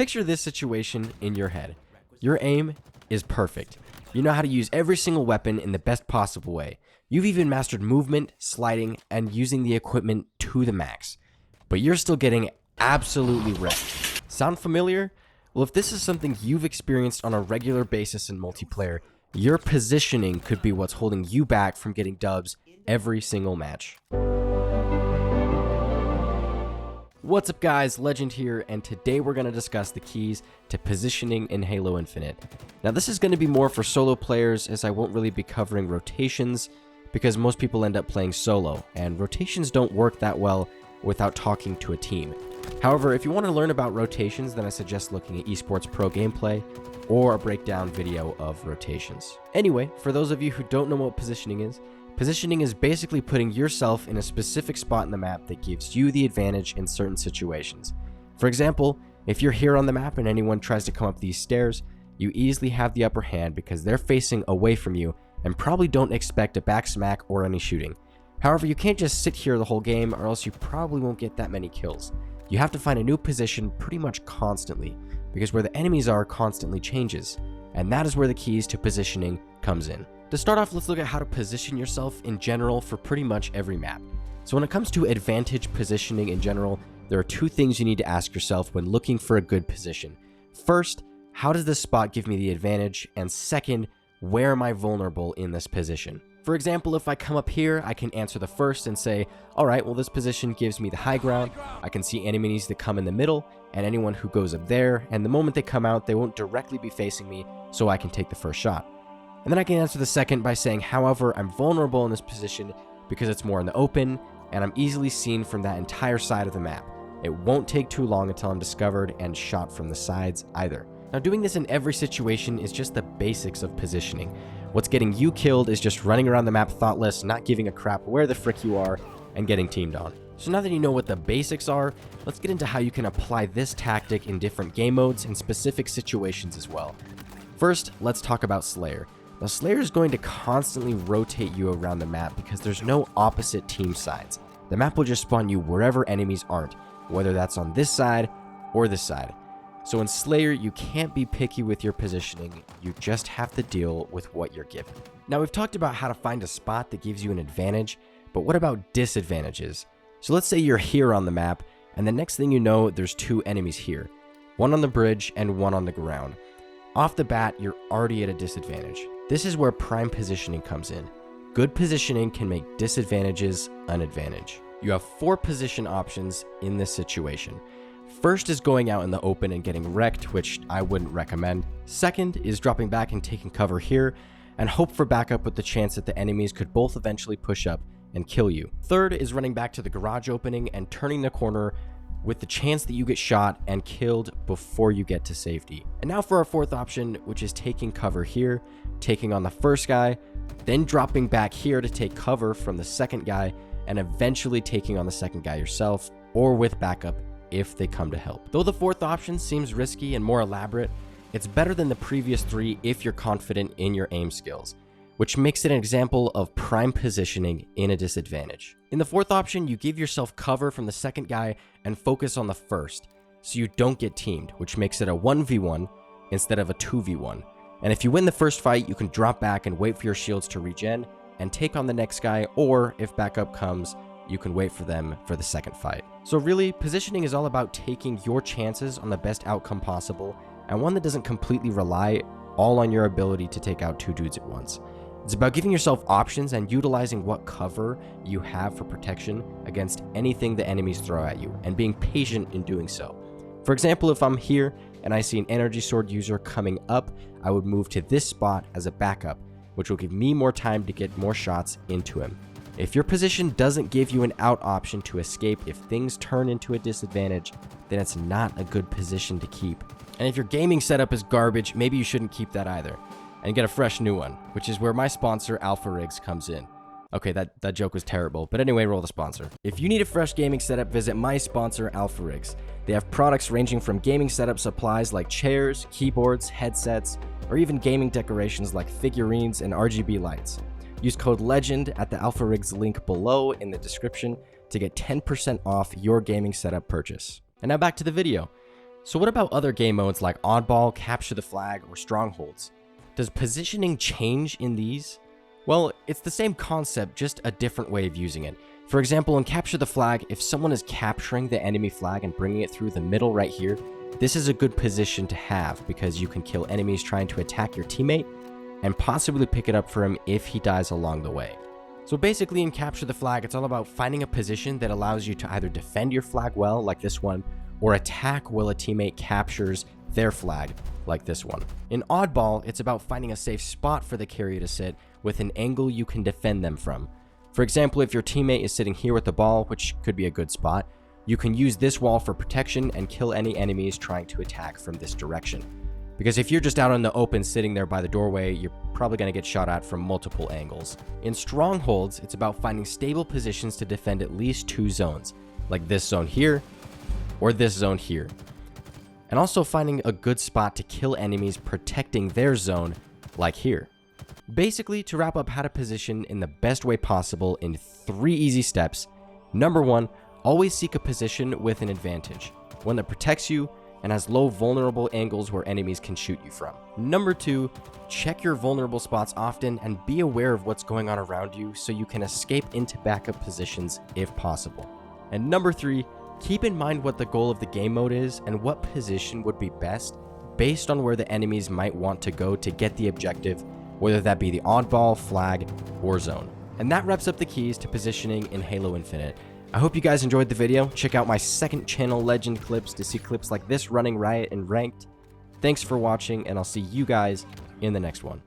Picture this situation in your head. Your aim is perfect. You know how to use every single weapon in the best possible way. You've even mastered movement, sliding, and using the equipment to the max. But you're still getting absolutely wrecked. Sound familiar? Well, if this is something you've experienced on a regular basis in multiplayer, your positioning could be what's holding you back from getting dubs every single match. What's up guys, Legend here, and today we're going to discuss the keys to positioning in Halo Infinite. Now this is going to be more for solo players, as I won't really be covering rotations because most people end up playing solo, and rotations don't work that well without talking to a team. However, if you want to learn about rotations, then I suggest looking at Esports Pro gameplay or a breakdown video of rotations. Anyway, for those of you who don't know what positioning is basically putting yourself in a specific spot in the map that gives you the advantage in certain situations. For example, if you're here on the map and anyone tries to come up these stairs, you easily have the upper hand because they're facing away from you and probably don't expect a back smack or any shooting. However, you can't just sit here the whole game or else you probably won't get that many kills. You have to find a new position pretty much constantly because where the enemies are constantly changes, and that is where the keys to positioning comes in. To start off, let's look at how to position yourself in general for pretty much every map. So when it comes to advantage positioning in general, there are two things you need to ask yourself when looking for a good position. First, how does this spot give me the advantage? And second, where am I vulnerable in this position? For example, if I come up here, I can answer the first and say, alright, well this position gives me the high ground. I can see enemies that come in the middle and anyone who goes up there, and the moment they come out, they won't directly be facing me, so I can take the first shot. And then I can answer the second by saying, however, I'm vulnerable in this position because it's more in the open and I'm easily seen from that entire side of the map. It won't take too long until I'm discovered and shot from the sides either. Now doing this in every situation is just the basics of positioning. What's getting you killed is just running around the map thoughtless, not giving a crap where the frick you are, and getting teamed on. So now that you know what the basics are, let's get into how you can apply this tactic in different game modes and specific situations as well. First, let's talk about Slayer. Now Slayer is going to constantly rotate you around the map because there's no opposite team sides. The map will just spawn you wherever enemies aren't, whether that's on this side or this side. So in Slayer, you can't be picky with your positioning, you just have to deal with what you're given. Now we've talked about how to find a spot that gives you an advantage, but what about disadvantages? So let's say you're here on the map, and the next thing you know, there's two enemies here. One on the bridge and one on the ground. Off the bat, you're already at a disadvantage. This is where prime positioning comes in. Good positioning can make disadvantages an advantage. You have 4 position options in this situation. First is going out in the open and getting wrecked, which I wouldn't recommend. Second is dropping back and taking cover here, and hope for backup with the chance that the enemies could both eventually push up and kill you. Third is running back to the garage opening and turning the corner with the chance that you get shot and killed before you get to safety. And now for our 4th option, which is taking cover here, taking on the first guy, then dropping back here to take cover from the second guy, and eventually taking on the second guy yourself or with backup if they come to help. Though the 4th option seems risky and more elaborate, it's better than the previous 3 if you're confident in your aim skills, which makes it an example of prime positioning in a disadvantage. In the 4th option, you give yourself cover from the second guy and focus on the first, so you don't get teamed, which makes it a 1v1 instead of a 2v1. And if you win the first fight, you can drop back and wait for your shields to regen and take on the next guy, or if backup comes, you can wait for them for the second fight. So really, positioning is all about taking your chances on the best outcome possible, and one that doesn't completely rely all on your ability to take out 2 dudes at once. It's about giving yourself options and utilizing what cover you have for protection against anything the enemies throw at you, and being patient in doing so. For example, if I'm here and I see an energy sword user coming up, I would move to this spot as a backup, which will give me more time to get more shots into him. If your position doesn't give you an out option to escape if things turn into a disadvantage, then it's not a good position to keep. And if your gaming setup is garbage, maybe you shouldn't keep that either, and get a fresh new one, which is where my sponsor Alpha Rigs comes in. Okay, that joke was terrible, but anyway, roll the sponsor. If you need a fresh gaming setup, visit my sponsor Alpha Rigs. They have products ranging from gaming setup supplies like chairs, keyboards, headsets, or even gaming decorations like figurines and RGB lights. Use code LEGEND at the Alpha Rigs link below in the description to get 10% off your gaming setup purchase. And now back to the video. So what about other game modes like Oddball, Capture the Flag, or Strongholds? Does positioning change in these? Well, it's the same concept, just a different way of using it. For example, in Capture the Flag, if someone is capturing the enemy flag and bringing it through the middle right here, this is a good position to have because you can kill enemies trying to attack your teammate and possibly pick it up for him if he dies along the way. So basically in Capture the Flag, it's all about finding a position that allows you to either defend your flag well, like this one, or attack while a teammate captures their flag, like this one. In Oddball, it's about finding a safe spot for the carrier to sit with an angle you can defend them from. For example, if your teammate is sitting here with the ball, which could be a good spot, you can use this wall for protection and kill any enemies trying to attack from this direction. Because if you're just out in the open sitting there by the doorway, you're probably going to get shot at from multiple angles. In Strongholds, it's about finding stable positions to defend at least 2 zones, like this zone here, or this zone here. And also finding a good spot to kill enemies protecting their zone, like here. Basically, to wrap up how to position in the best way possible in 3 easy steps. Number 1, always seek a position with an advantage, one that protects you and has low vulnerable angles where enemies can shoot you from. Number 2, check your vulnerable spots often and be aware of what's going on around you so you can escape into backup positions if possible. And number 3, keep in mind what the goal of the game mode is and what position would be best based on where the enemies might want to go to get the objective, whether that be the oddball, flag, or zone. And that wraps up the keys to positioning in Halo Infinite. I hope you guys enjoyed the video. Check out my second channel, Legend Clips, to see clips like this running riot and ranked. Thanks for watching, and I'll see you guys in the next one.